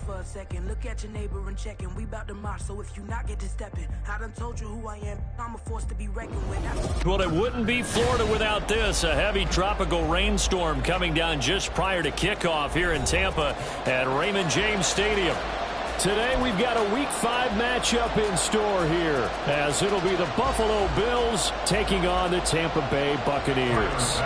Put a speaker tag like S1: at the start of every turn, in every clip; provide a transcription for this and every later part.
S1: for a second. Look at your neighbor and check in. We bout to march, so if you not get to stepping, I done told you who I am. I'm a force to be reckoned with.
S2: Well, it wouldn't be Florida without this. A heavy tropical rainstorm coming down just prior to kickoff here in Tampa at Raymond James Stadium. Today we've got a Week 5 matchup in store here, as it'll be the Buffalo Bills taking on the Tampa Bay Buccaneers.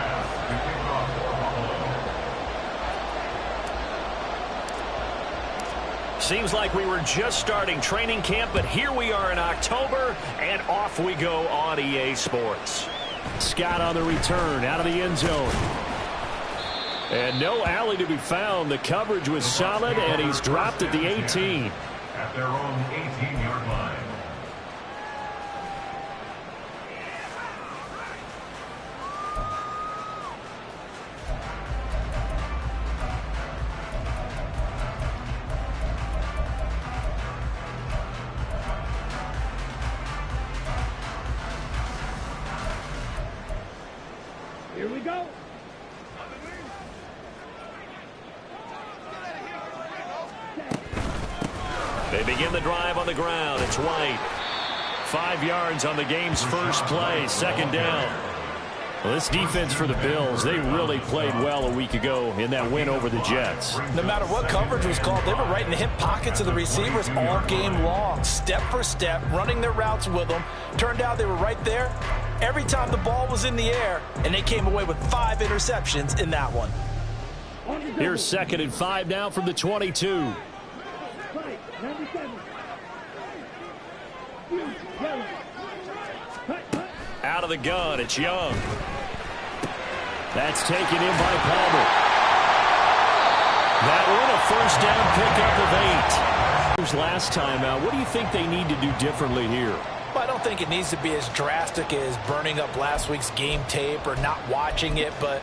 S2: Seems like we were just starting training camp, but here we are in October, and off we go on EA Sports. Scott on the return, out of the end zone. And no alley to be found. The coverage was solid, and he's dropped at the 18.
S3: At their own 18-yard line.
S4: Here we go.
S2: They begin the drive on the ground. It's White. 5 yards on the game's first play. Second down. Well, this defense for the Bills, they really played well a week ago in that win over the Jets.
S5: No matter what coverage was called, they were right in the hip pockets of the receivers all game long. Step for step, running their routes with them. Turned out they were right there every time the ball was in the air, and they came away with 5 interceptions in that one.
S2: Here's 2nd and 5 now from the 22. Out of the gun, it's Young. That's taken in by Palmer. That one, a first down pickup of 8. Last time out, what do you think they need to do differently here?
S5: Well, I don't think it needs to be as drastic as burning up last week's game tape or not watching it, but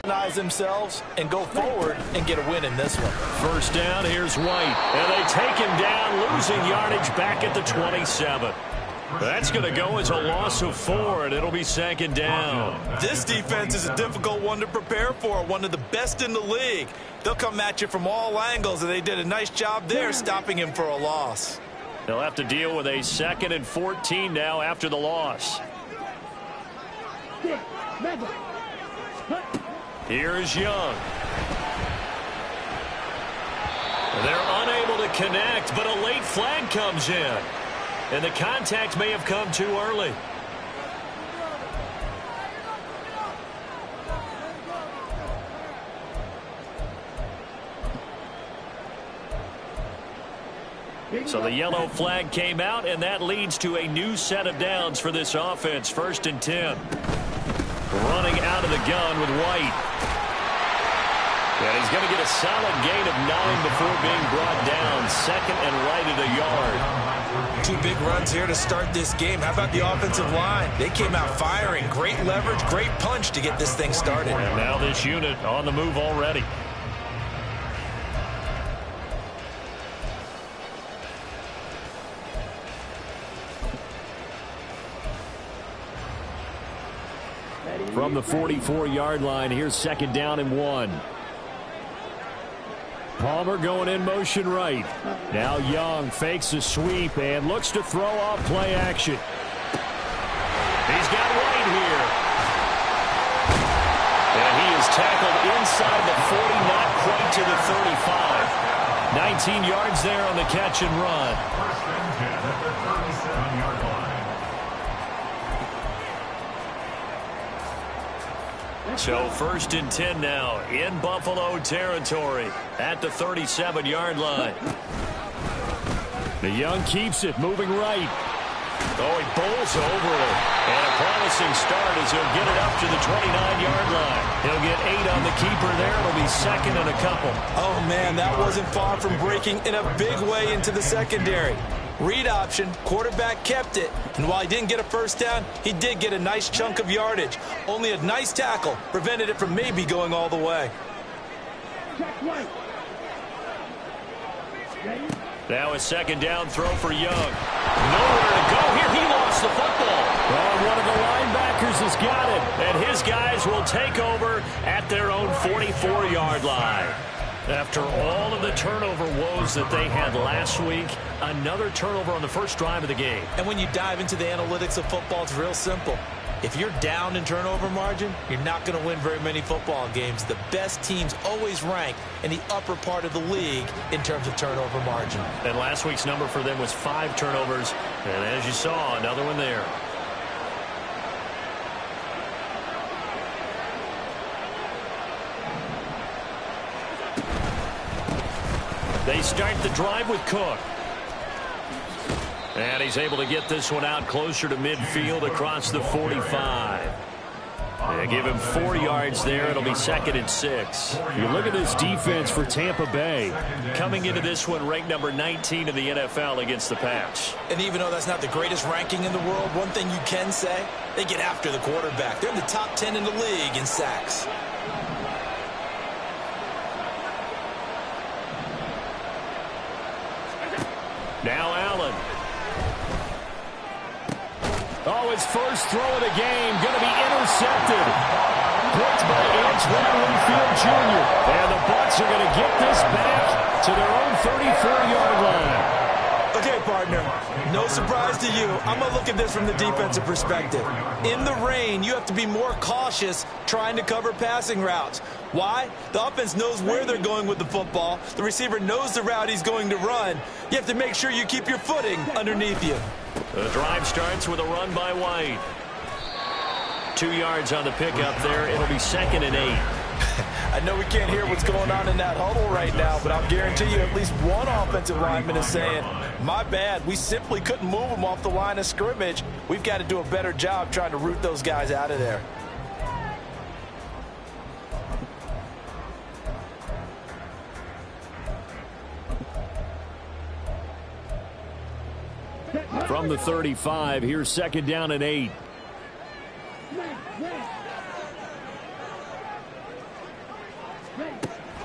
S5: organize themselves and go forward and get a win in this one.
S2: First down, here's White. And they take him down, losing yardage back at the 27. That's going to go as a loss of 4, and it'll be 2nd down.
S5: This defense is a difficult one to prepare for, one of the best in the league. They'll come at you from all angles, and they did a nice job there stopping him for a loss.
S2: They'll have to deal with a 2nd and 14 now after the loss. Here's Young. They're unable to connect, but a late flag comes in. And the contact may have come too early. So the yellow flag came out, and that leads to a new set of downs for this offense. 1st and 10. Running out of the gun with White. And he's going to get a solid gain of 9 before being brought down. 2nd and right at a yard.
S5: 2 big runs here to start this game. How about the offensive line? They came out firing. Great leverage, great punch to get this thing started.
S2: And now this unit on the move already. From the 44-yard line, here's 2nd down and 1. Palmer going in motion right. Now Young fakes a sweep and looks to throw off play action. He's got White here. And he is tackled inside the 40, not quite to the 35. 19 yards there on the catch and run.
S3: First and 10 at the 37-yard line.
S2: So 1st and 10 now in Buffalo territory at the 37-yard line. The Young keeps it, moving right. Oh, he bowls over it. And a promising start as he'll get it up to the 29-yard line. He'll get 8 on the keeper there. It'll be 2nd and a couple.
S5: Oh, man, that wasn't far from breaking in a big way into the secondary. Read option, quarterback kept it, and while he didn't get a first down, he did get a nice chunk of yardage. Only a nice tackle prevented it from maybe going all the way.
S2: Now a 2nd down throw for Young. Nowhere to go here. He lost the football. Well, one of the linebackers has got it, and his guys will take over at their own 44-yard line. After all of the turnover woes that they had last week, another turnover on the first drive of the game.
S5: And when you dive into the analytics of football, it's real simple. If you're down in turnover margin, you're not going to win very many football games. The best teams always rank in the upper part of the league in terms of turnover margin.
S2: And last week's number for them was 5 turnovers. And as you saw, another one there. They start the drive with Cook. And he's able to get this one out closer to midfield across the 45. And give him 4 yards there. It'll be 2nd and 6.
S4: You look at this defense for Tampa Bay.
S2: Coming into this one ranked number 19 in the NFL against the pass.
S5: And even though that's not the greatest ranking in the world, one thing you can say, they get after the quarterback. They're in the top 10 in the league in sacks.
S2: Now Allen.
S4: Oh, his first throw of the game going to be intercepted. Picked by Antoine Winfield Jr. And the Bucs are going to get this back to their own 34-yard line.
S5: Okay, partner, no surprise to you. I'm going to look at this from the defensive perspective. In the rain, you have to be more cautious trying to cover passing routes. Why? The offense knows where they're going with the football. The receiver knows the route he's going to run. You have to make sure you keep your footing underneath you.
S2: The drive starts with a run by White. 2 yards on the pickup there. It'll be 2nd and 8.
S5: I know we can't hear what's going on in that huddle right now, but I'll guarantee you at least one offensive lineman is saying, my bad, we simply couldn't move them off the line of scrimmage. We've got to do a better job trying to root those guys out of there.
S4: From the 35, here's 2nd down and 8.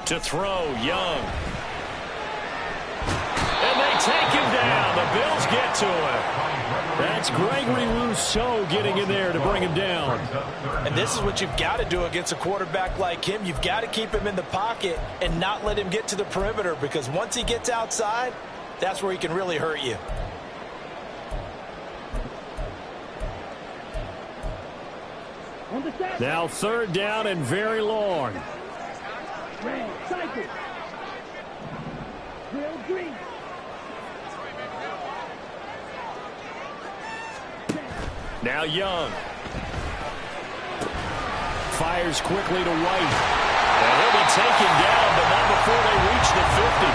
S2: To throw, Young. And they take him down. The Bills get to him.
S4: That's Gregory Rousseau getting in there to bring him down.
S5: And this is what you've got to do against a quarterback like him. You've got to keep him in the pocket and not let him get to the perimeter, because once he gets outside, that's where he can really hurt you.
S4: Now 3rd down and very long.
S2: Now Young.
S4: Fires quickly to White.
S2: And he'll be taken down, but not before they reach the 50.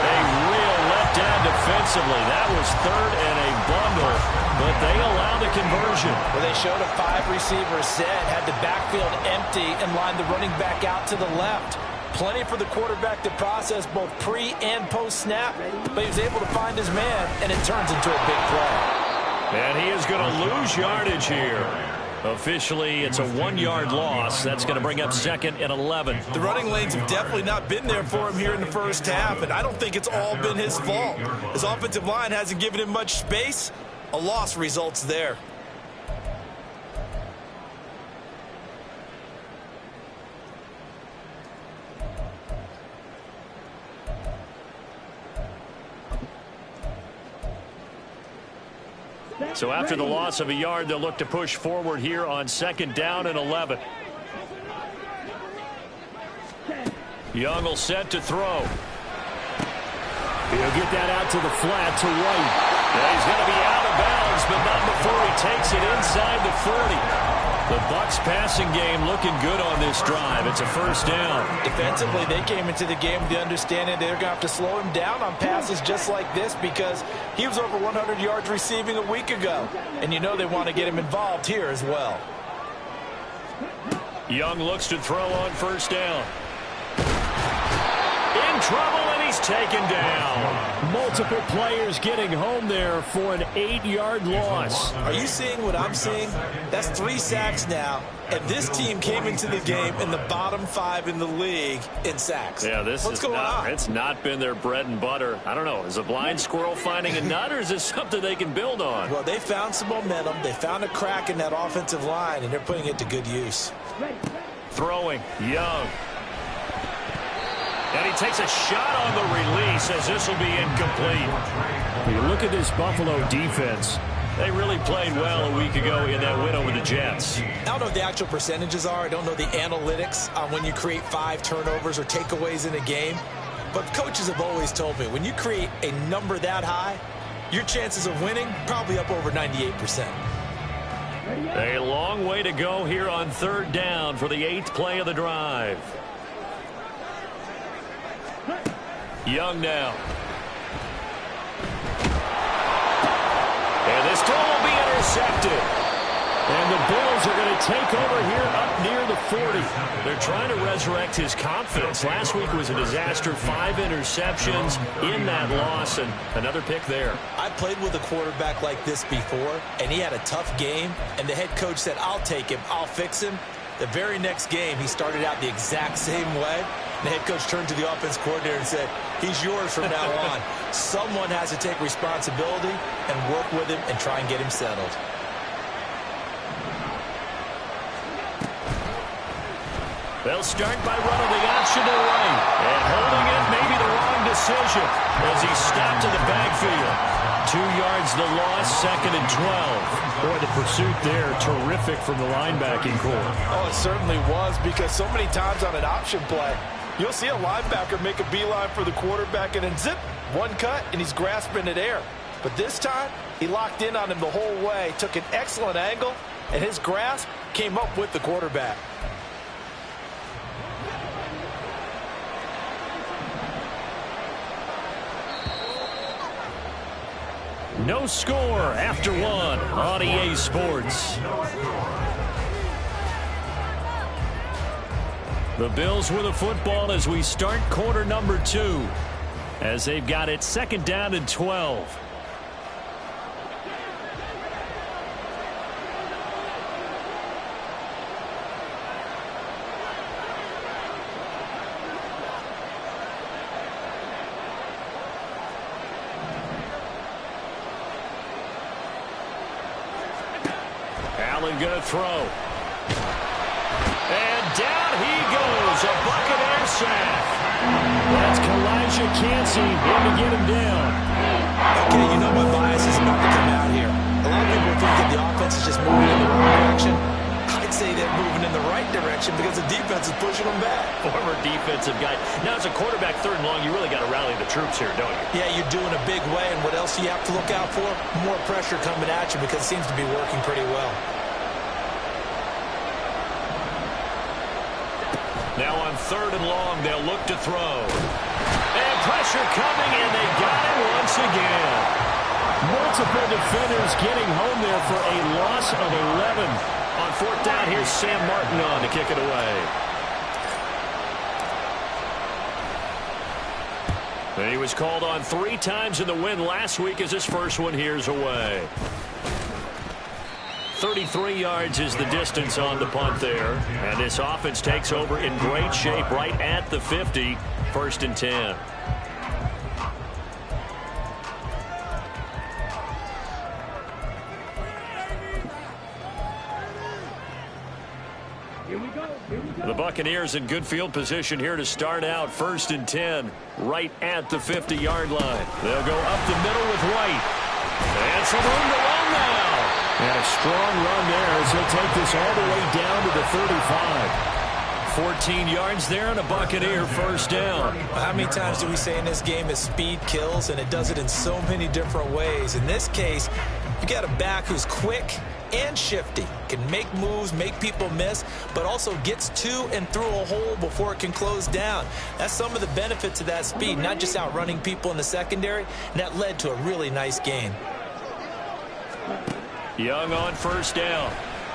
S2: A real letdown defensively. That was 3rd and a bundle, but they allowed the conversion.
S5: Well, they showed a 5-receiver set, had the backfield empty, and lined the running back out to the left. Plenty for the quarterback to process both pre- and post-snap, but he was able to find his man, and it turns into a big play.
S2: And he is going to lose yardage here. Officially, it's a 1-yard loss. That's going to bring up 2nd and 11.
S5: The running lanes have definitely not been there for him here in the first half, and I don't think it's all been his fault. His offensive line hasn't given him much space. A loss results there.
S2: So after the loss of a yard, they'll look to push forward here on 2nd down and 11. Young will set to throw.
S4: He'll get that out to the flat to White.
S2: Yeah, he's going to be out of bounds, but not before he takes it inside the 40. The Bucs passing game looking good on this drive. It's a 1st down.
S5: Defensively, they came into the game with the understanding they're going to have to slow him down on passes just like this, because he was over 100 yards receiving a week ago. And you know they want to get him involved here as well.
S2: Young looks to throw on 1st down. In trouble, and he's taken down.
S4: Multiple players getting home there for an 8-yard loss.
S5: Are you seeing what I'm seeing? That's 3 sacks now, and this team came into the game in the bottom 5 in the league in sacks.
S2: Yeah,
S5: What's going on?
S2: It's not been their bread and butter. I don't know. Is a blind squirrel finding a nut, or is this something they can build on?
S5: Well, they found some momentum. They found a crack in that offensive line, and they're putting it to good use.
S2: Throwing, Young. And he takes a shot on the release as this will be incomplete.
S4: When you look at this Buffalo defense,
S2: they really played well a week ago in that win over the Jets.
S5: I don't know what the actual percentages are. I don't know the analytics on when you create 5 turnovers or takeaways in a game. But coaches have always told me, when you create a number that high, your chances of winning probably up over 98%.
S2: A long way to go here on 3rd down for the 8th play of the drive. Young now. And this throw will be intercepted.
S4: And the Bills are going to take over here up near the 40.
S2: They're trying to resurrect his confidence. Last week was a disaster. 5 interceptions in that loss, and another pick there.
S5: I played with a quarterback like this before, and he had a tough game, and the head coach said, I'll take him, I'll fix him. The very next game, he started out the exact same way. The head coach turned to the offense coordinator and said, he's yours from now on. Someone has to take responsibility and work with him and try and get him settled.
S2: They'll start by running the option to the right. And holding it, maybe the wrong decision as he stopped in the backfield. 2 yards the loss, 2nd and 12.
S4: Boy, the pursuit there, terrific from the linebacking core.
S6: Oh, it certainly was, because so many times on an option play, you'll see a linebacker make a beeline for the quarterback and then zip, one cut, and he's grasping at air. But this time, he locked in on him the whole way, took an excellent angle, and his grasp came up with the quarterback.
S2: No score after 1 on EA Sports. The Bills with the football as we start quarter number 2. As they've got it 2nd down and 12. Allen going to throw. And down he goes. A Buccaneers sack. That's Kalijah Cansey in to get him down.
S5: Okay, you know my bias is about to come out here. A lot of people think that the offense is just moving in the wrong direction. I'd say they're moving in the right direction because the defense is pushing them back.
S2: Former defensive guy. Now, as a quarterback 3rd and long, you really got to rally the troops here, don't you?
S5: Yeah, you're doing a big way, and what else do you have to look out for? More pressure coming at you because it seems to be working pretty well.
S2: Now on 3rd and long, they'll look to throw. And pressure coming, and they got it once again.
S4: Multiple defenders getting home there for a loss of 11.
S2: On 4th down, here's Sam Martin on to kick it away. And he was called on 3 times in the win last week as his first one here's away. 33 yards is the distance on the punt there. And this offense takes over in great shape right at the 50. 1st and 10. The Buccaneers in good field position here to start out. 1st and 10 right at the 50-yard line. They'll go up the middle with White. And some room to run now.
S4: And a strong run there as he'll take this all the way down to the 35.
S2: 14 yards there and a Buccaneer 1st down.
S5: How many times do we say in this game that speed kills, and it does it in so many different ways? In this case, you got a back who's quick and shifty, can make moves, make people miss, but also gets to and through a hole before it can close down. That's some of the benefits of that speed, not just outrunning people in the secondary, and that led to a really nice gain.
S2: Young on 1st down.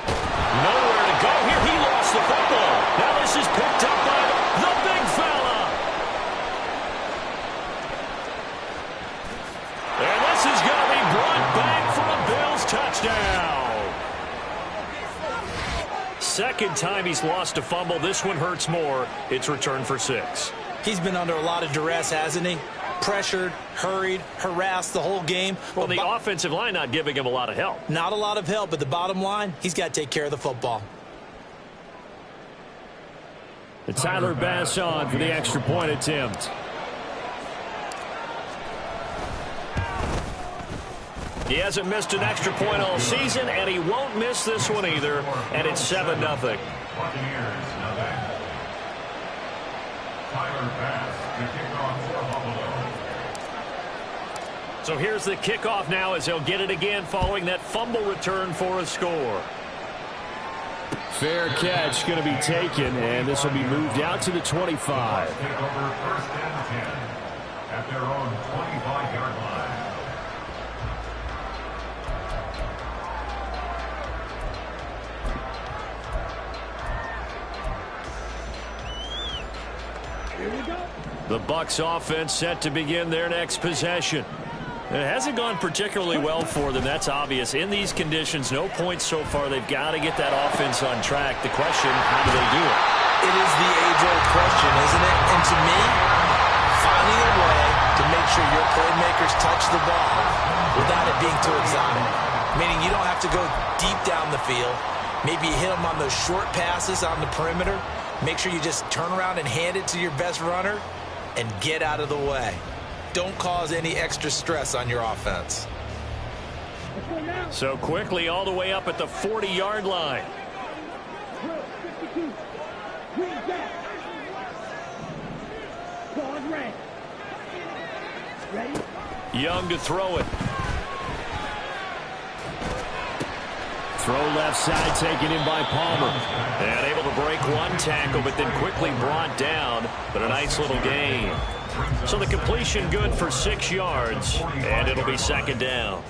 S2: Nowhere to go here. He lost the football. Now this is picked up by the big fella. And this is going to be brought back for a Bills touchdown. 2nd time he's lost a fumble. This one hurts more. It's returned for 6.
S5: He's been under a lot of duress, hasn't he? Pressured, hurried, harassed the whole game.
S2: Well, the offensive line not giving him a lot of help.
S5: Not a lot of help, but the bottom line, he's got to take care of the football.
S2: Tyler Bass on for the extra point attempt. He hasn't missed an extra point all season, and he won't miss this one either, and it's 7-0.
S3: Buccaneers, nothing. Tyler Bass, the kickoff for Buffalo.
S2: So here's the kickoff now as he'll get it again following that fumble return for a score.
S4: Fair catch going to be taken, and this will be moved out to the 25.
S3: Take over 1st and 10 at their own 25-yard line.
S2: The Bucs offense set to begin their next possession. It hasn't gone particularly well for them, that's obvious. In these conditions, no points so far. They've got to get that offense on track. The question, how do they do it?
S5: It is the age-old question, isn't it? And to me, finding a way to make sure your playmakers touch the ball without it being too exotic. Meaning you don't have to go deep down the field. Maybe you hit them on those short passes on the perimeter. Make sure you just turn around and hand it to your best runner and get out of the way. Don't cause any extra stress on your offense.
S2: So quickly all the way up at the 40-yard line. Young to throw it.
S4: Throw left side taken in by Palmer.
S2: And able to break one tackle, but then quickly brought down. But a nice little gain. So the completion good for 6 yards, and it'll be 2nd down.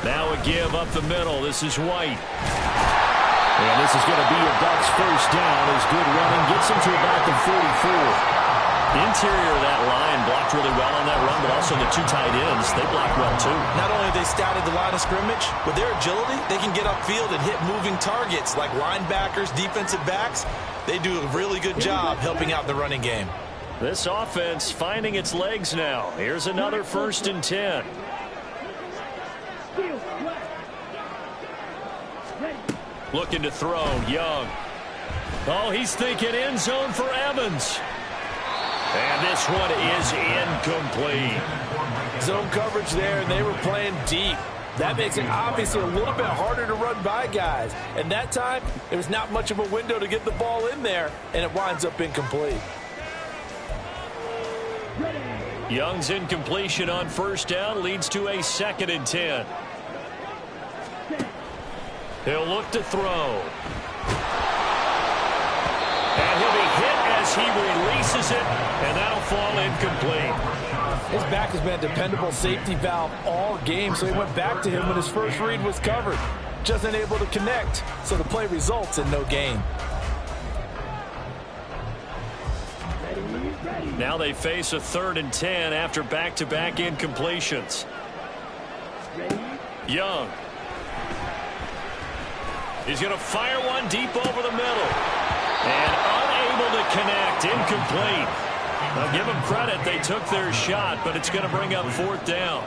S2: Now a give up the middle. This is White.
S4: And this is going to be a Bucs first down as good running gets him to about the 44.
S2: Interior of that line blocked really well on that run, but also the 2 tight ends, they blocked well too.
S5: Not only have they scouted the line of scrimmage, with their agility, they can get upfield and hit moving targets like linebackers, defensive backs. They do a really good job helping out the running game.
S2: This offense finding its legs now. Here's another 1st and 10. Looking to throw, Young. Oh, he's thinking end zone for Evans. And this one is incomplete.
S6: Zone coverage there, and they were playing deep. That makes it obviously a little bit harder to run by guys. And that time, there was not much of a window to get the ball in there, and it winds up incomplete.
S2: Young's incompletion on 1st down leads to a 2nd and 10. He'll look to throw. And he'll be hit as he releases it, and that'll fall incomplete.
S6: His back has been a dependable safety valve all game, so he went back to him when his first read was covered. Just unable to connect, so the play results in no gain.
S2: Now they face a 3rd and 10 after back-to-back incompletions. Young. He's going to fire one deep over the middle. And unable to connect. Incomplete. Now give them credit. They took their shot, but it's going to bring up 4th down.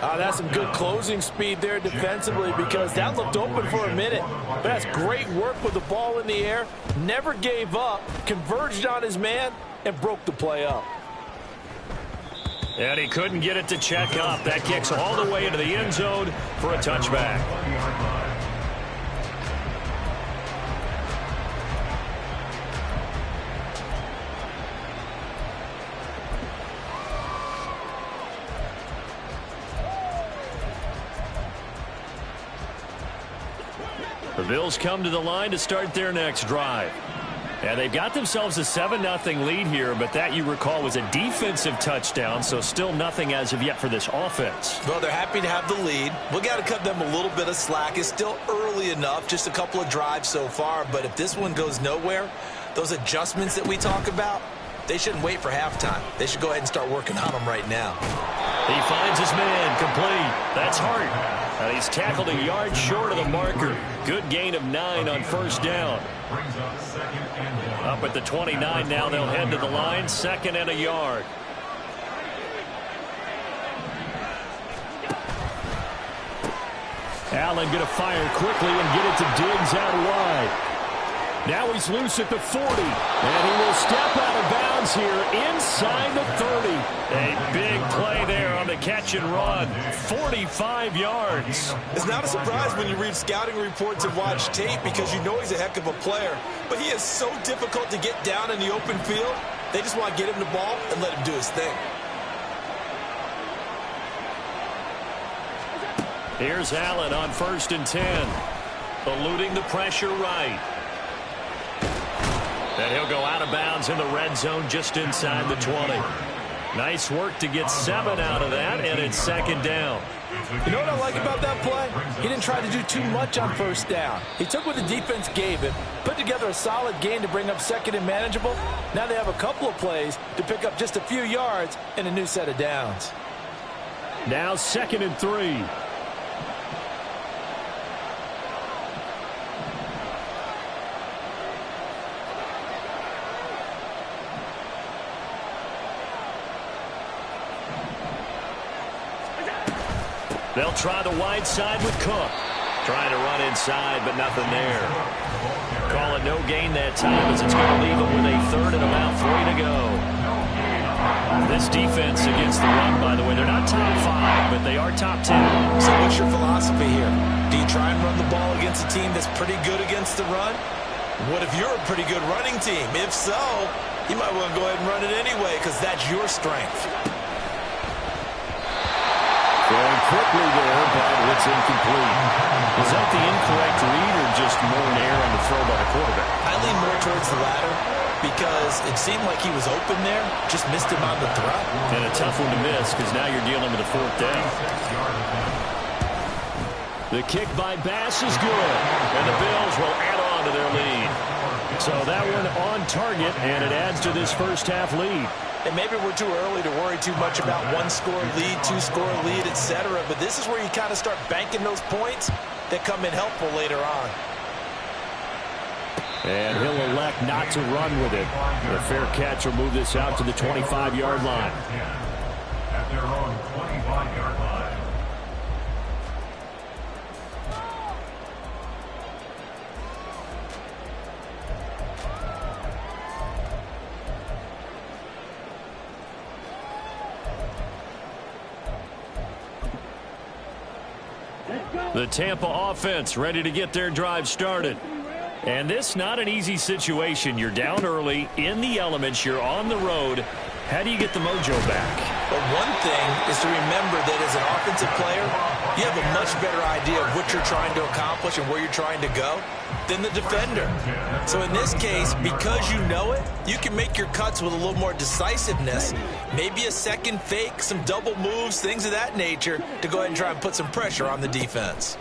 S6: That's some good closing speed there defensively because that looked open for a minute. But that's great work with the ball in the air. Never gave up. Converged on his man and broke the play up.
S2: And he couldn't get it to check up. That kicks all the way into the end zone for a touchback. The Bills come to the line to start their next drive. And they've got themselves a 7-0 lead here, but that, you recall, was a defensive touchdown, so still nothing as of yet for this offense.
S5: Well, they're happy to have the lead. We've got to cut them a little bit of slack. It's still early enough, just a couple of drives so far, but if this one goes nowhere, those adjustments that we talk about, they shouldn't wait for halftime. They should go ahead and start working on them right now.
S2: He finds his man, complete. That's Hart. And he's tackled a yard short of the marker. Good gain of 9 on 1st down. Up at the 29 now, they'll head to the line, 2nd and a yard.
S4: Allen going to fire quickly and get it to Diggs out wide. Now he's loose at the 40, and he will step out of bounds here inside the 30. A big play there on the catch and run, 45 yards.
S5: It's not a surprise when you read scouting reports and watch tape because you know he's a heck of a player. But he is so difficult to get down in the open field. They just want to get him the ball and let him do his thing.
S2: Here's Allen on 1st and 10. Eluding the pressure right. And he'll go out of bounds in the red zone just inside the 20. Nice work to get 7 out of that, and it's 2nd down.
S6: You know what I like about that play? He didn't try to do too much on 1st down. He took what the defense gave him, put together a solid gain to bring up 2nd and manageable. Now they have a couple of plays to pick up just a few yards and a new set of downs.
S4: Now 2nd and 3.
S2: They'll try the wide side with Cook. Trying to run inside, but nothing there. Call it no gain that time as it's going to leave them with a 3rd and about 3 to go. This defense against the run, by the way, they're not top 5, but they are top 10.
S5: So what's your philosophy here? Do you try and run the ball against a team that's pretty good against the run? What if you're a pretty good running team? If so, you might want to go ahead and run it anyway because that's your strength.
S4: Going quickly there, but it's incomplete.
S2: Was that the incorrect read or just more an error on the throw by the quarterback?
S5: I lean more towards the latter because it seemed like he was open there, just missed him on the throw.
S2: And a tough one to miss because now you're dealing with a 4th down.
S4: The kick by Bass is good,
S2: and the Bills will add on to their lead.
S4: So that one on target, and it adds to this first half lead.
S5: And maybe we're too early to worry too much about 1-score lead, 2-score lead, etc. But this is where you kind of start banking those points that come in helpful later on.
S4: And he'll elect not to run with it. A fair catch will move this out to the 25-yard line.
S3: At their own 25-yard line.
S2: The Tampa offense ready to get their drive started. And this not an easy situation. You're down early, in the elements, you're on the road. How do you get the mojo back?
S5: But one thing is to remember that as an offensive player, you have a much better idea of what you're trying to accomplish and where you're trying to go than the defender. So in this case, because you know it, you can make your cuts with a little more decisiveness. Maybe a second fake, some double moves, things of that nature to go ahead and try and put some pressure on the defense.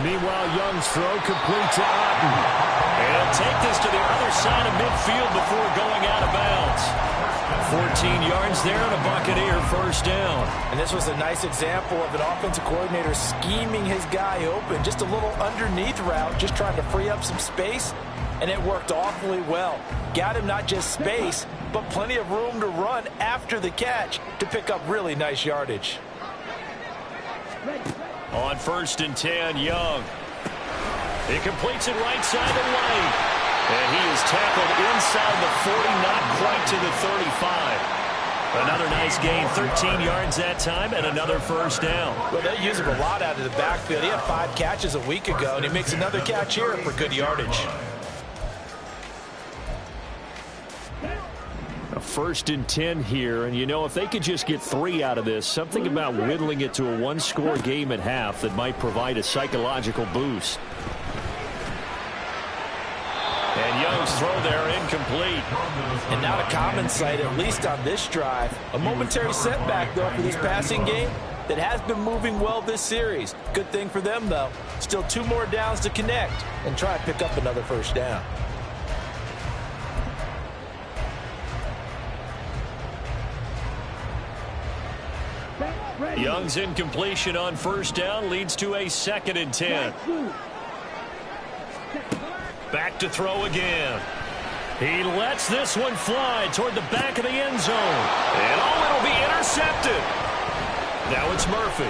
S4: Meanwhile, Young's throw complete to Otten.
S2: And he'll take this to the other side of midfield before going out of bounds. 14 yards there and a Buccaneer 1st down.
S6: And this was a nice example of an offensive coordinator scheming his guy open. Just a little underneath route, just trying to free up some space. And it worked awfully well. Got him not just space, but plenty of room to run after the catch to pick up really nice yardage.
S2: On 1st and 10, Young. He completes it right side of lane. And he is tackled inside the 40, not quite to the 35. Another nice gain, 13 yards that time, and another 1st down.
S5: Well, they use him a lot out of the backfield. He had 5 catches a week ago, and he makes another catch here for good yardage.
S4: A 1st and 10 here, and you know, if they could just get 3 out of this, something about whittling it to a 1-score game at half that might provide a psychological boost.
S2: And Young's throw there incomplete.
S5: And not a common sight, at least on this drive. A momentary setback, though, for this passing game that has been moving well this series. Good thing for them, though. Still 2 more downs to connect and try and pick up another 1st down.
S2: Young's incompletion on 1st down leads to a 2nd and 10. Back to throw again. He lets this one fly toward the back of the end zone. And it'll be intercepted. Now it's Murphy.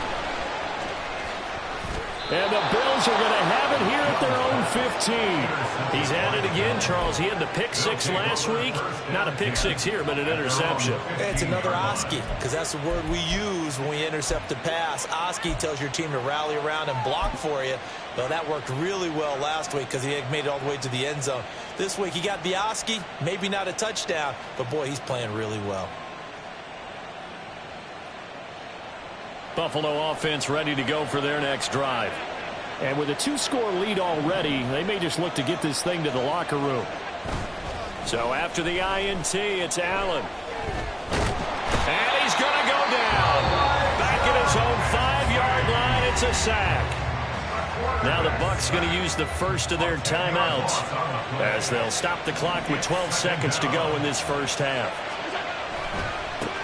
S2: And the Bills are going to have it here at their own 15. He's at it again, Charles. He had the pick six last week. Not a pick six here, but an interception.
S5: It's another Oski, because that's the word we use when we intercept a pass. Oski tells your team to rally around and block for you. Well, that worked really well last week because he had made it all the way to the end zone. This week he got the Oski, maybe not a touchdown, but boy, he's playing really well.
S2: Buffalo offense ready to go for their next drive.
S4: And with a 2-score lead already, they may just look to get this thing to the locker room.
S2: So after the INT, it's Allen. And he's going to go down. Back at his own 5-yard line, it's a sack. Now the Bucs going to use the first of their timeouts as they'll stop the clock with 12 seconds to go in this first half.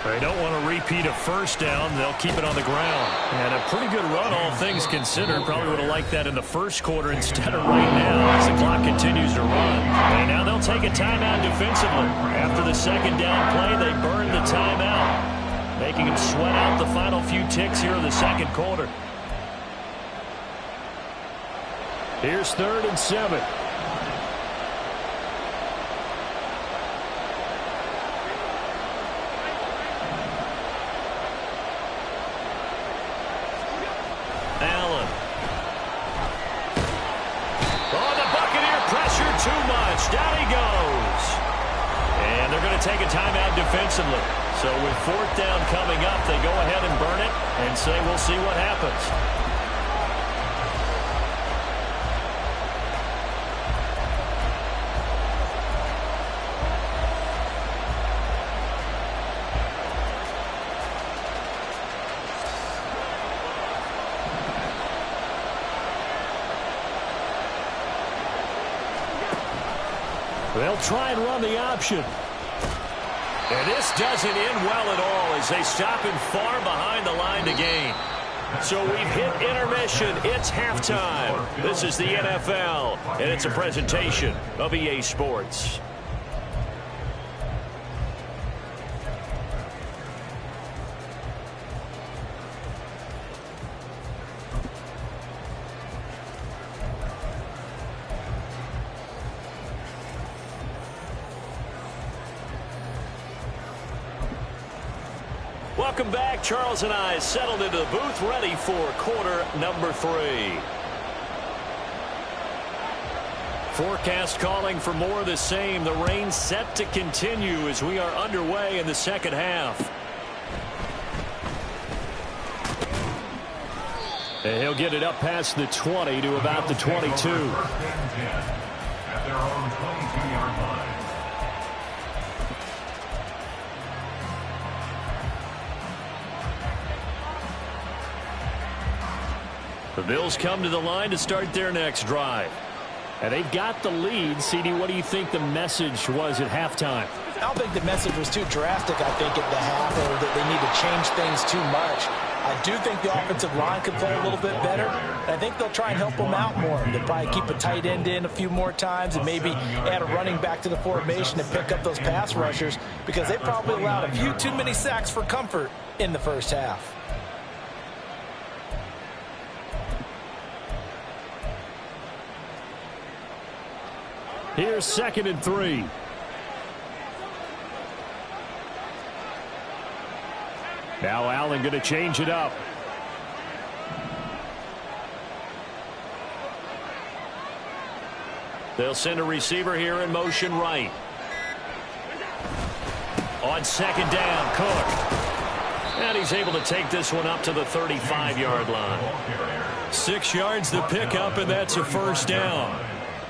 S2: They don't want to repeat a first down. They'll keep it on the ground. And a pretty good run, all things considered. Probably would have liked that in the first quarter instead of right now as the clock continues to run. And now they'll take a timeout defensively. After the second down play, they burn the timeout, making them sweat out the final few ticks here in the second quarter.
S4: Here's 3rd and 7.
S2: Allen. Oh, the Buccaneer pressure too much. Down he goes. And they're going to take a timeout defensively. So with 4th down coming up, they go ahead and burn it and say we'll see what happens.
S4: They'll try and run the option.
S2: And this doesn't end well at all as they stop him far behind the line to gain. So we've hit intermission. It's halftime. This is the NFL, and it's a presentation of EA Sports. Welcome back. Charles and I settled into the booth ready for quarter number 3. Forecast calling for more of the same. The rain set to continue as we are underway in the second half.
S4: And he'll get it up past the 20 to about the 22.
S3: At their own 22-yard line.
S2: The Bills come to the line to start their next drive.
S4: And they've got the lead. CD, what do you think the message was at halftime?
S5: I don't think the message was too drastic, I think, at the half, or that they need to change things too much. I do think the offensive line could play a little bit better. And I think they'll try and help them out more. They'll probably keep a tight end in a few more times and maybe add a running back to the formation and pick up those pass rushers because they probably allowed a few too many sacks for comfort in the first half.
S4: Here's 2nd and 3. Now Allen going to change it up.
S2: They'll send a receiver here in motion right. On second down, Cook. And he's able to take this one up to the 35-yard line. 6 yards the pickup, and that's a first down.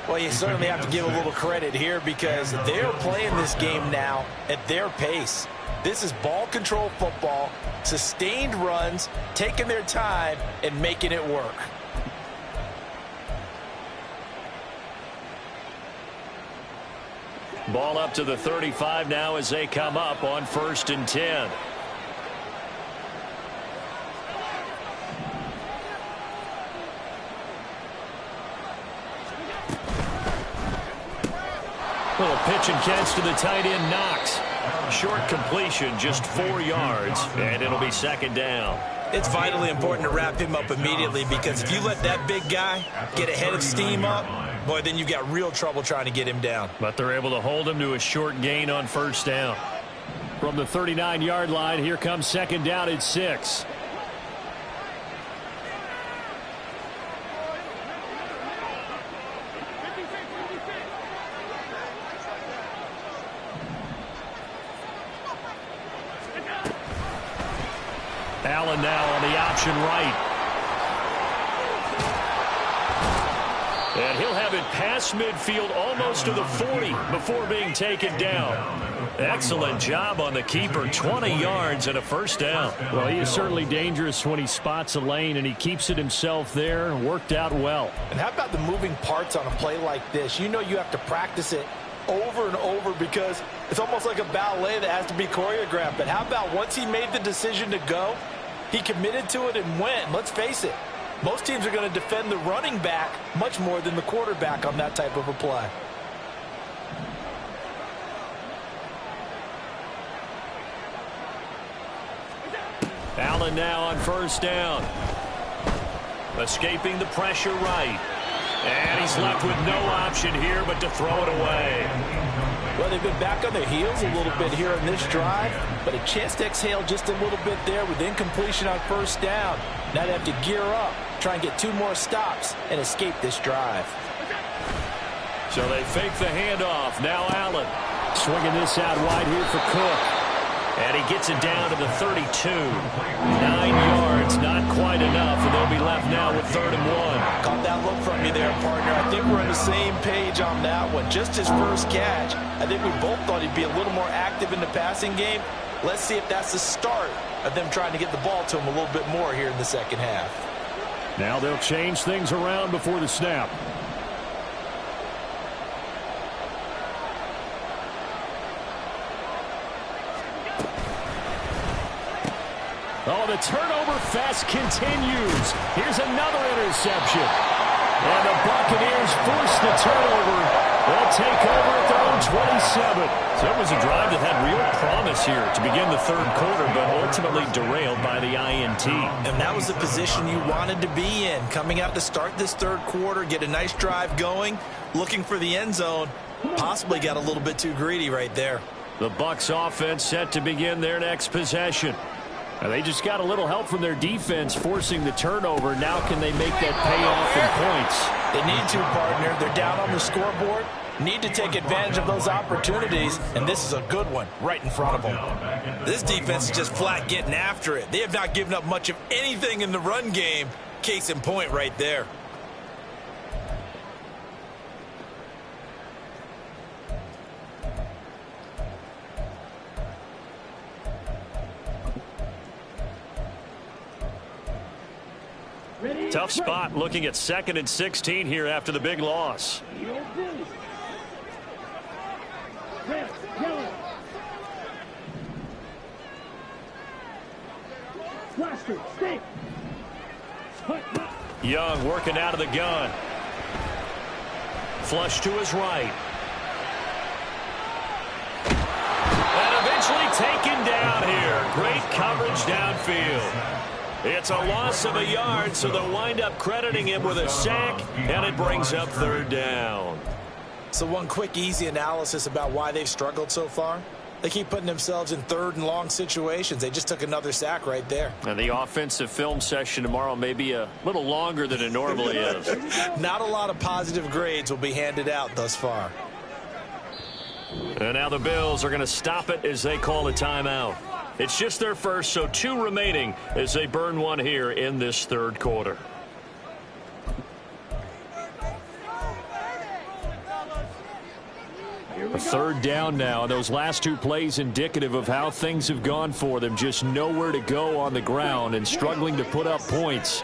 S5: Well, you certainly have to give a little credit here because they're playing this game now at their pace. This is ball control football, sustained runs, taking their time, and making it work.
S2: Ball up to the 35 now as they come up on 1st and 10. Little pitch and catch to the tight end, Knox. Short completion, just 4 yards, and it'll be second down.
S5: It's vitally important to wrap him up immediately, because if you let that big guy get a head of steam up, boy, then you've got real trouble trying to get him down.
S2: But they're able to hold him to a short gain on first down. From the 39-yard line, here comes second down at 6. Allen now on the option right. And he'll have it past midfield almost to the 40 before being taken down. Excellent job on the keeper. 20 yards and a first down. Well, he is certainly dangerous when he spots a lane, and he keeps it himself there. Worked out well.
S6: And how about the moving parts on a play like this? You know you have to practice it over and over, because it's almost like a ballet that has to be choreographed. But how about once he made the decision to go, he committed to it and went. Let's face it, most teams are going to defend the running back much more than the quarterback on that type of a play.
S2: Allen now on first down. Escaping the pressure right. And he's left with no option here but to throw it away.
S6: Well, they've been back on their heels a little bit here in this drive, but a chance to exhale just a little bit there with incompletion on first down. Now they have to gear up, try and get 2 more stops, and escape this drive.
S2: So they fake the handoff. Now Allen swinging this out wide here for Cook. And he gets it down to the 32. 9 yards, not quite enough, and they'll be left now with 3rd and 1.
S6: Caught that look from you there, partner. I think we're on the same page on that one. Just his first catch. I think we both thought he'd be a little more active in the passing game. Let's see if that's the start of them trying to get the ball to him a little bit more here in the second half.
S2: Now they'll change things around before the snap. Oh, the turnover fest continues. Here's another interception. And the Buccaneers force the turnover. They'll take over at their own 27. So it was a drive that had real promise here to begin the 3rd quarter, but ultimately derailed by the INT.
S5: And that was the position you wanted to be in. Coming out to start this 3rd quarter, get a nice drive going, looking for the end zone. Possibly got a little bit too greedy right there.
S2: The Bucs offense set to begin their next possession. And they just got a little help from their defense forcing the turnover. Now can they make that pay off in points?
S6: They need to, partner. They're down on the scoreboard. Need to take advantage of those opportunities, and this is a good one right in front of them.
S5: This defense is just flat getting after it. They have not given up much of anything in the run game. Case in point right there.
S2: Tough spot looking at 2nd and 16 here after the big loss. Young working out of the gun. Flush to his right. And eventually taken down here. Great coverage downfield. It's a loss of a yard, so they'll wind up crediting him with a sack, and it brings up 3rd down.
S5: So one quick, easy analysis about why they've struggled so far. They keep putting themselves in 3rd and long situations. They just took another sack right there.
S2: And the offensive film session tomorrow may be a little longer than it normally is.
S5: Not a lot of positive grades will be handed out thus far.
S2: And now the Bills are going to stop it as they call a timeout. It's just their first, so 2 remaining as they burn one here in this 3rd quarter. A 3rd down now, and those last 2 plays indicative of how things have gone for them. Just nowhere to go on the ground and struggling to put up points.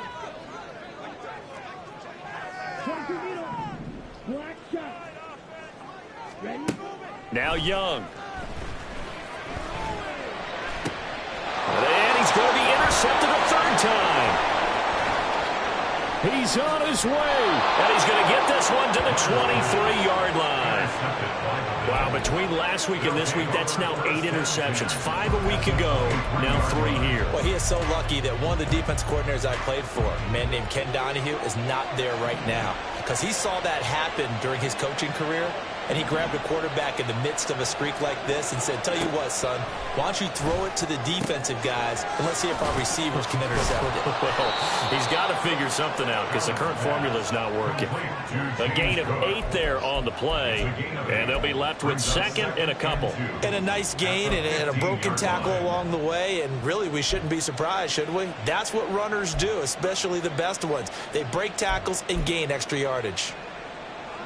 S2: Now Young. And he's going to be intercepted a 3rd time.
S4: He's on his way.
S2: And he's going to get this one to the 23-yard line. Wow, between last week and this week, that's now 8 interceptions. 5 a week ago, now 3 here.
S5: Well, he is so lucky that one of the defense coordinators I played for, a man named Ken Donahue, is not there right now. Because he saw that happen during his coaching career, and he grabbed a quarterback in the midst of a streak like this and said, tell you what, son, why don't you throw it to the defensive guys, and let's see if our receivers can intercept it.
S2: Well, he's got to figure something out because the current formula is not working. A gain of 8 there on the play, and they'll be left with second and a couple.
S5: And a nice gain and a broken tackle along the way, and really we shouldn't be surprised, should we? That's what runners do, especially the best ones. They break tackles and gain extra yardage.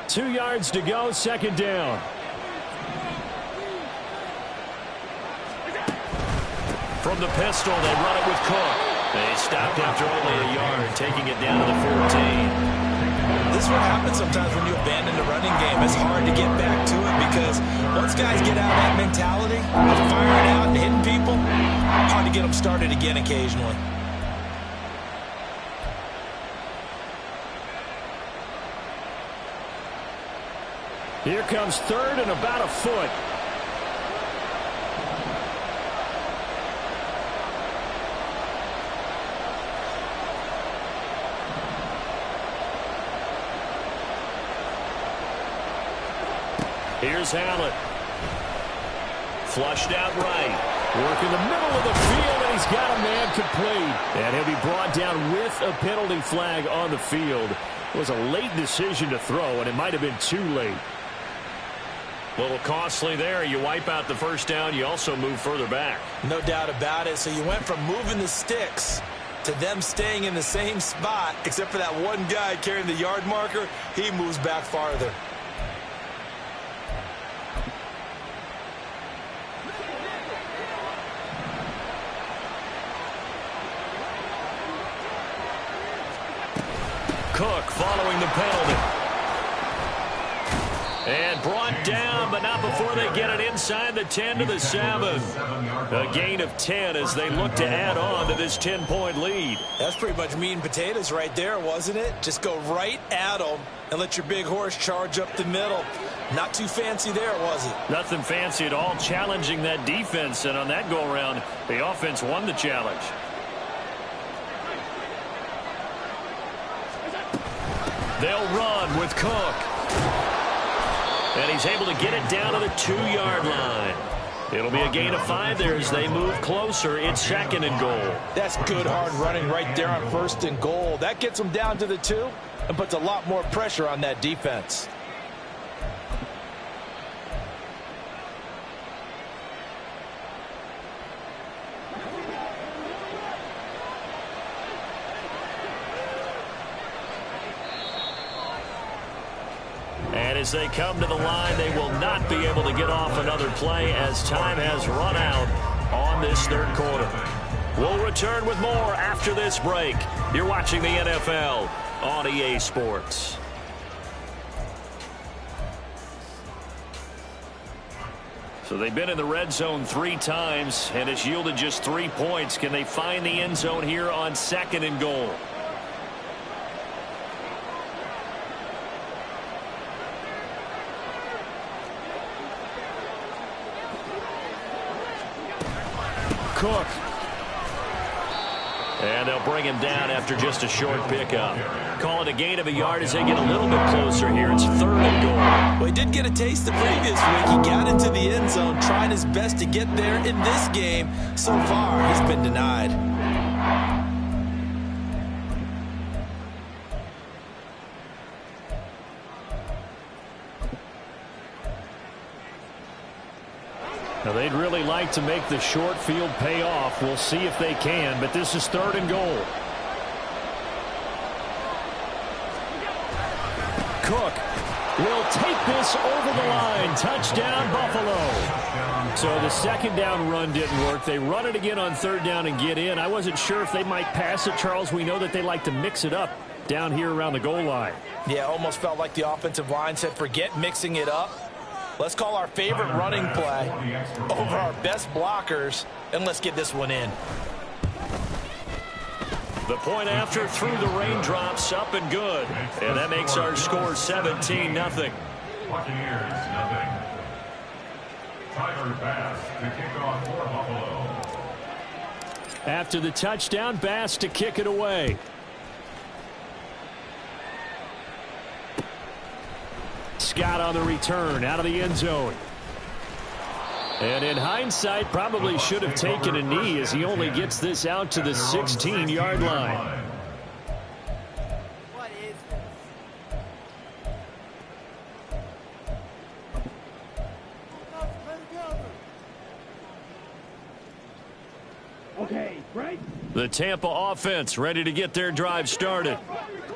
S4: 2 yards to go, second down.
S2: From the pistol, they run it with Cook. They stopped after only a yard, taking it down to the 14.
S5: This is what happens sometimes when you abandon the running game. It's hard to get back to it because once guys get out of that mentality of firing out and hitting people, hard to get them started again occasionally.
S4: Here comes third and about a foot.
S2: Here's Hallett. Flushed out right.
S4: Work in the middle of the field, and he's got a man complete. And he'll be brought down with a penalty flag on the field. It was a late decision to throw, and it might have been too late.
S2: A little costly there. You wipe out the first down. You also move further back.
S5: No doubt about it. So you went from moving the sticks to them staying in the same spot, except for that one guy carrying the yard marker. He moves back farther.
S2: Cook following the penalty. And brought down, but not before they get it inside the 10 to the 7. A gain of 10 as they look to add on to this 10-point lead.
S5: That's pretty much meat and potatoes right there, wasn't it? Just go right at them and let your big horse charge up the middle. Not too fancy there, was it?
S2: Nothing fancy at all, challenging that defense. And on that go-around, the offense won the challenge. They'll run with Cook. And he's able to get it down to the 2-yard line. It'll be a gain of 5 there as they move closer. It's second and goal.
S5: That's good hard running right there on first and goal. That gets them down to the 2 and puts a lot more pressure on that defense.
S2: And as they come to the line, they will not be able to get off another play as time has run out on this third quarter. We'll return with more after this break. You're watching the NFL on EA Sports. So they've been in the red zone 3 times, and it's yielded just 3 points. Can they find the end zone here on second and goal?
S4: Cook.
S2: And they'll bring him down after just a short pickup. Call it a gain of a yard as they get a little bit closer here. It's third and goal.
S5: Well, he did get a taste the previous week. He got into the end zone, trying his best to get there in this game. So far, he's been denied.
S4: Now, they'd really like to make the short field pay off. We'll see if they can, but this is third and goal. Cook will take this over the line. Touchdown, Buffalo. So the second down run didn't work. They run it again on third down and get in. I wasn't sure if they might pass it, Charles. We know that they like to mix it up down here around the goal line.
S5: Yeah, almost felt like the offensive line said, forget mixing it up. Let's call our favorite running play over our best blockers, and let's get this one in.
S2: The point after through the raindrops, up and good. And that makes our score 17-0.
S3: Buccaneers, nothing. Tyler Bass to kick off for Buffalo.
S4: After the touchdown, Bass to kick it away. Scott on the return out of the end zone. And in hindsight, probably should have taken a knee as he only gets this out to the 16-yard line.
S7: What is this? Okay, right.
S2: The Tampa offense ready to get their drive started.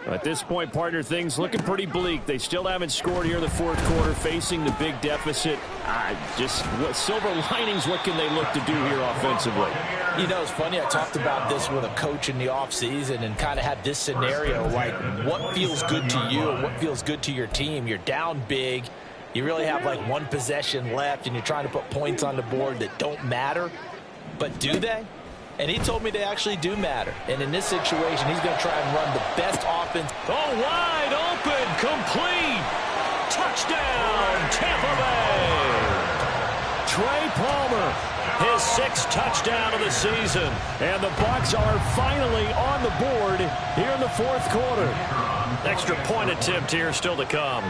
S4: At this point, partner, things looking pretty bleak. They still haven't scored here in the fourth quarter, facing the big deficit. Just what silver linings, what can they look to do here offensively?
S5: You know, it's funny. I talked about this with a coach in the offseason and kind of had this scenario, like what feels good to you and what feels good to your team. You're down big. You really have like one possession left, and you're trying to put points on the board that don't matter. But do they? And he told me they actually do matter. And in this situation, he's going to try and run the best offense.
S2: Oh, wide open, complete. Touchdown, Tampa Bay. Trey Palmer, his 6th touchdown of the season. And the Bucs are finally on the board here in the fourth quarter. Extra point attempt here still to come.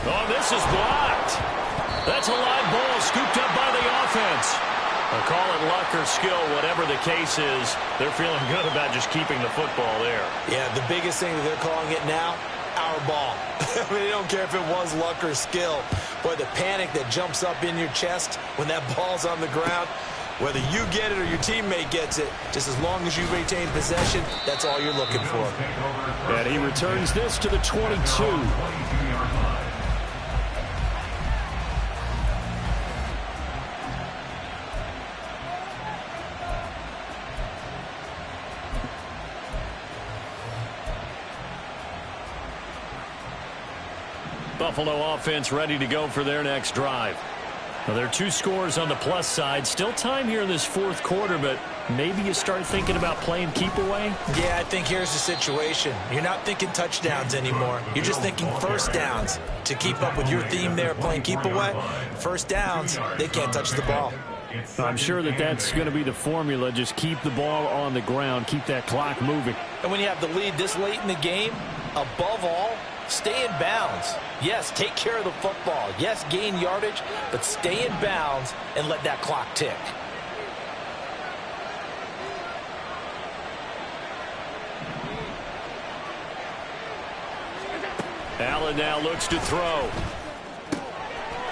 S2: Oh, this is blocked. That's a live ball scooped up by the offense. I'll call it luck or skill, whatever the case is. They're feeling good about just keeping the football there.
S5: Yeah, the biggest thing that they're calling it now, our ball. I mean, they don't care if it was luck or skill. Boy, the panic that jumps up in your chest when that ball's on the ground, whether you get it or your teammate gets it, just as long as you retain possession, that's all you're looking for.
S4: And he returns this to the 22.
S2: Buffalo offense ready to go for their next drive. Well, there are 2 scores on the plus side. Still time here in this fourth quarter, but maybe you start thinking about playing keep away?
S5: Yeah, I think here's the situation. You're not thinking touchdowns anymore. You're just thinking first downs. To keep up with your theme there, playing keep away, first downs, they can't touch the ball.
S4: I'm sure that that's going to be the formula. Just keep the ball on the ground. Keep that clock moving.
S5: And when you have the lead this late in the game, above all, stay in bounds. Yes, take care of the football. Yes, gain yardage, but stay in bounds and let that clock tick.
S2: Allen now looks to throw.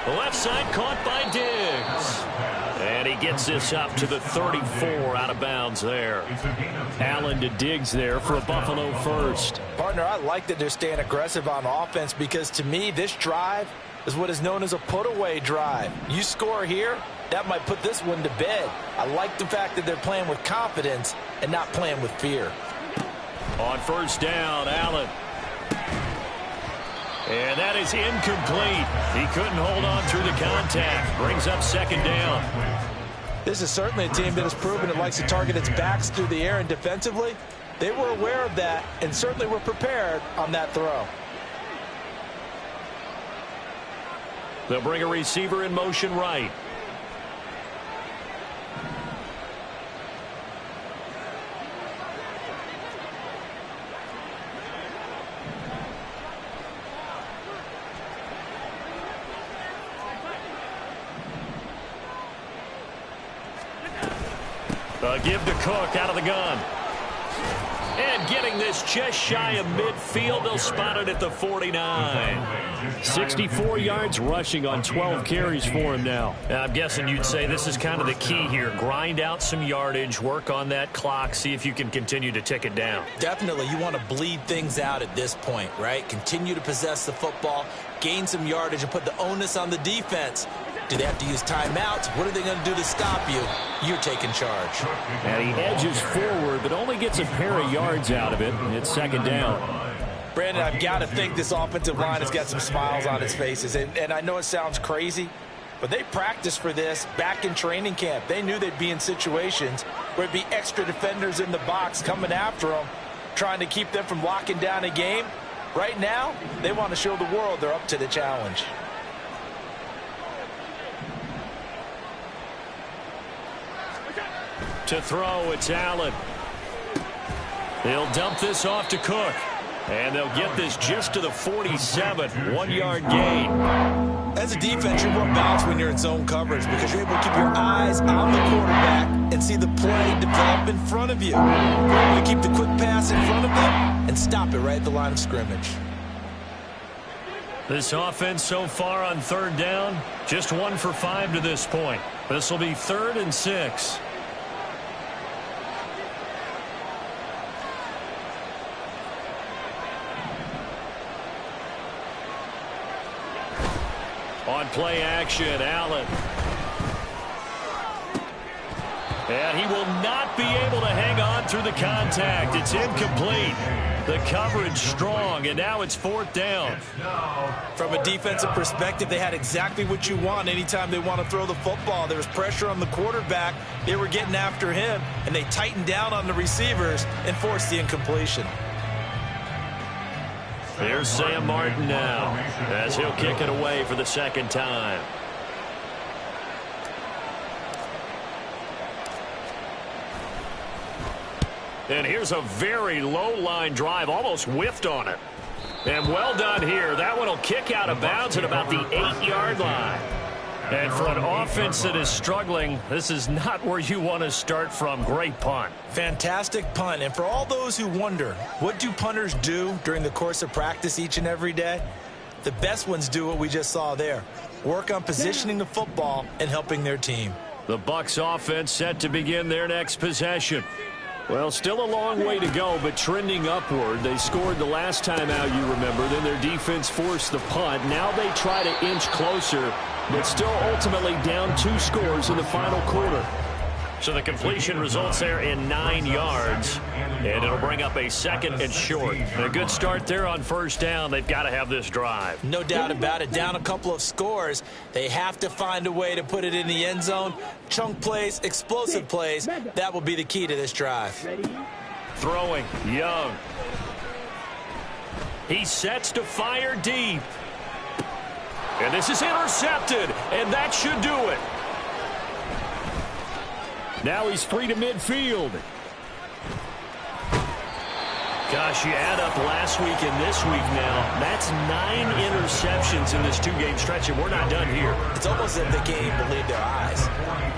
S2: The left side caught by Diggs. And he gets this up to the 34 out of bounds there.
S4: Allen to Diggs there for a Buffalo first.
S5: Partner, I like that they're staying aggressive on offense because to me, this drive is what is known as a put-away drive. You score here, that might put this one to bed. I like the fact that they're playing with confidence and not playing with fear.
S2: On first down, Allen. And that is incomplete. He couldn't hold on through the contact. Brings up second down.
S5: This is certainly a team that has proven it likes to target its backs through the air, and defensively, they were aware of that and certainly were prepared on that throw.
S2: They'll bring a receiver in motion right. Give to Cook out of the gun. And getting this just shy of midfield. They'll spot it at the 49.
S4: 64 yards rushing on 12 carries for him now.
S2: I'm guessing you'd say this is kind of the key here. Grind out some yardage, work on that clock, see if you can continue to tick it down.
S5: Definitely, you want to bleed things out at this point, right? Continue to possess the football, gain some yardage, and put the onus on the defense. Do they have to use timeouts? What are they going to do to stop you? You're taking charge.
S4: And he edges forward, but only gets a pair of yards out of it. And it's second down.
S5: Brandon, I've got to think this offensive line has got some smiles on its faces. And I know it sounds crazy, but they practiced for this back in training camp. They knew they'd be in situations
S6: where it'd be extra defenders in the box coming after them, trying to keep them from locking down a game. Right now, they want to show the world they're up to the challenge.
S2: To throw, it's Allen. He'll dump this off to Cook. And they'll get this just to the 47, 1-yard gain.
S5: As a defense, you're more balanced when you're in zone coverage because you're able to keep your eyes on the quarterback and see the play develop in front of you. You're able to keep the quick pass in front of them and stop it right at the line of scrimmage.
S2: This offense so far on third down, just 1 for 5 to this point. This will be 3rd and 6. On play action, Allen. And he will not be able to hang on through the contact. It's incomplete. The coverage strong, and now it's 4th down.
S5: From a defensive perspective, they had exactly what you want anytime they want to throw the football. There was pressure on the quarterback. They were getting after him, and they tightened down on the receivers and forced the incompletion.
S2: Here's Sam Martin now as he'll kick it away for the 2nd time. And here's a very low line drive, almost whiffed on it. And well done here. That one will kick out of bounds at about the 8-yard line. And for an offense that is struggling, this is not where you want to start from. Great punt.
S5: Fantastic punt. And for all those who wonder, what do punters do during the course of practice each and every day? The best ones do what we just saw there. Work on positioning the football and helping their team.
S2: The Bucs offense set to begin their next possession. Well, still a long way to go, but trending upward. They scored the last time out, you remember. Then their defense forced the punt. Now they try to inch closer, but still ultimately down 2 scores in the final quarter. So the completion results there in 9 yards, and it'll bring up a 2nd and short. And a good start there on 1st down. They've got to have this drive.
S5: No doubt about it. Down a couple of scores. They have to find a way to put it in the end zone. Chunk plays, explosive plays. That will be the key to this drive.
S2: Throwing, Young. He sets to fire deep. And this is intercepted, and that should do it. Now he's free to midfield. Gosh, you add up last week and this week now. That's 9 interceptions in this 2-game stretch, and we're not done here.
S5: It's almost as if they can't even believe their eyes.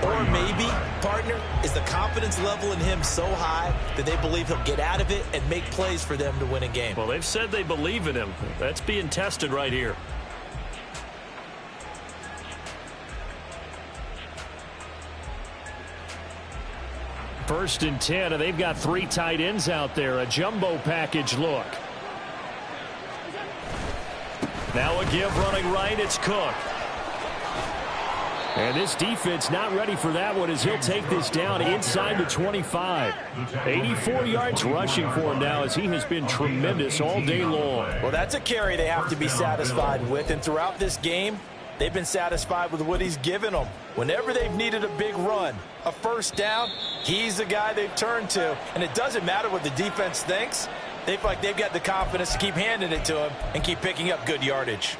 S5: Or maybe, partner, is the confidence level in him so high that they believe he'll get out of it and make plays for them to win a game.
S2: Well, they've said they believe in him. That's being tested right here. First and 10, and they've got 3 tight ends out there. A jumbo package look. Now a give running right. It's Cook. And this defense not ready for that one as he'll take this down inside the 25. 84 yards rushing for him now as he has been tremendous all day long.
S5: Well, that's a carry they have to be satisfied with. And throughout this game, they've been satisfied with what he's given them. Whenever they've needed a big run, a 1st down, he's the guy they've turned to. And it doesn't matter what the defense thinks. They feel like they've got the confidence to keep handing it to him and keep picking up good yardage.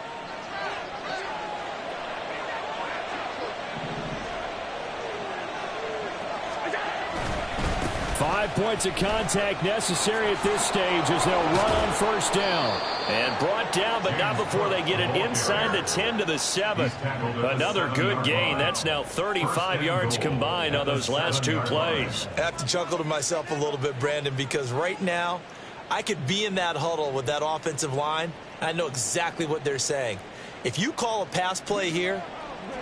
S4: Five points of contact necessary at this stage as they'll run on 1st down.
S2: And brought down, but not before they get it inside the 10 to the 7. Another good gain. That's now 35 yards combined on those last 2 plays.
S5: I have to chuckle to myself a little bit, Brandon, because right now I could be in that huddle with that offensive line. I know exactly what they're saying. If you call a pass play here,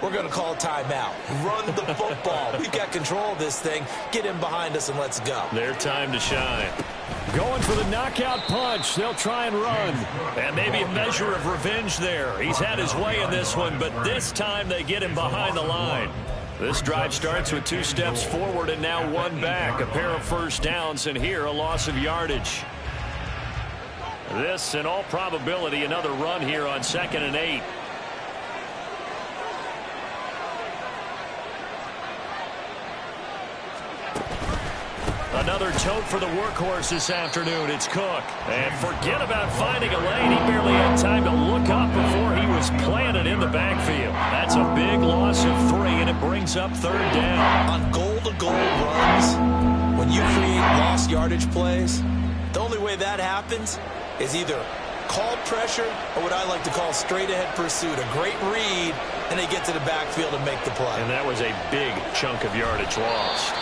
S5: we're going to call a timeout. Run the football. We've got control of this thing. Get in behind us and let's go.
S2: Their time to shine.
S4: Going for the knockout punch. They'll try and run.
S2: And maybe a measure of revenge there. He's had his way in this one, but this time they get him behind the line. This drive starts with 2 steps forward and now 1 back. A pair of 1st downs, and here a loss of yardage. This, in all probability, another run here on 2nd and 8. Another tote for the workhorse this afternoon. It's Cook. And forget about finding a lane. He barely had time to look up before he was planted in the backfield. That's a big loss of 3, and it brings up 3rd down.
S5: On goal-to-goal runs, when you create lost yardage plays, the only way that happens is either called pressure or what I like to call straight-ahead pursuit. A great read, and they get to the backfield and make the play.
S2: And that was a big chunk of yardage lost.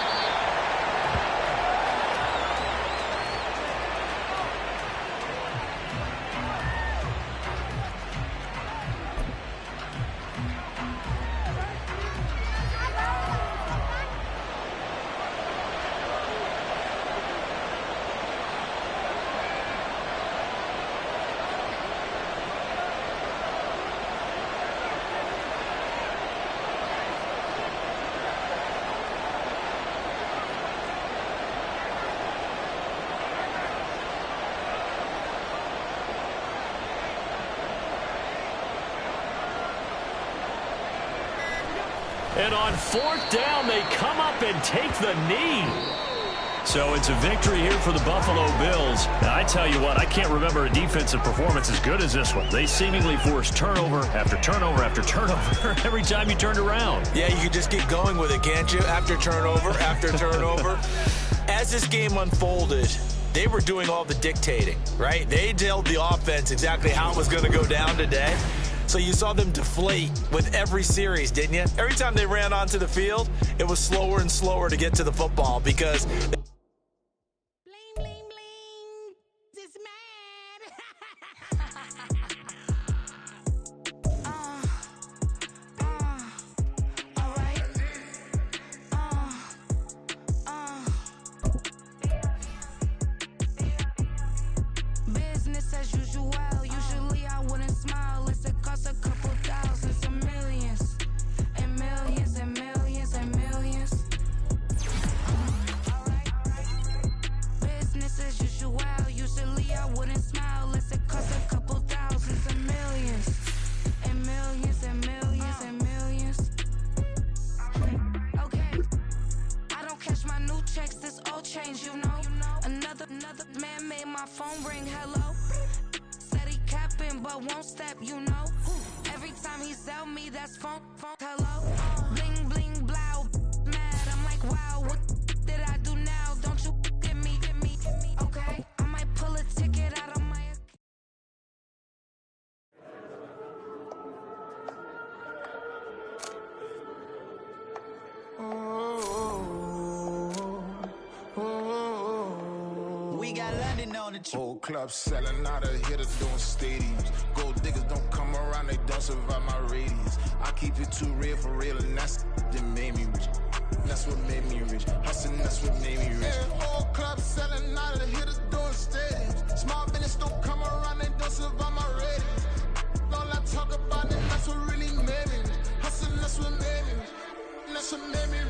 S2: And on 4th down, they come up and take the knee. So it's a victory here for the Buffalo Bills. Now, I tell you what, I can't remember a defensive performance as good as this one. They seemingly forced turnover after turnover after turnover every time you turned around.
S5: Yeah, you can just keep going with it, can't you? After turnover, after turnover. As this game unfolded, they were doing all the dictating, right? They told the offense exactly how it was going to go down today. So you saw them deflate with every series, didn't you? Every time they ran onto the field, it was slower and slower to get to the football because...
S1: Bling, bling, bling. This all right. Business as usual. Usually I wouldn't smile. It's a cost a couple thousands and millions. And millions and millions and millions. Business as usual. Usually I wouldn't smile. It's a cost a couple thousands and millions. And millions and millions and millions. Okay. I don't cash my new checks, this old change, you know. Another man made my phone ring, hello. Said he capping but won't step, you know. Every time he sell me, that's phone, hello. Bling, bling, blow, mad, I'm like, wow, what did I do now? Don't you get me, okay? I might pull a ticket out of my account.
S8: We got London on the trip.
S9: Whole club selling out of hitters doing stadiums. Gold diggers don't come around, they don't survive my radius. I keep it too real for real, and that's that made me rich. That's what made me rich. Hustling, that's what made me rich. Yeah, whole club selling out of hitters doing stadiums. Small business don't come around, they don't survive my radius. All I talk about it, that's what really made me rich. Hustling, that's what made me rich. That's what made me rich.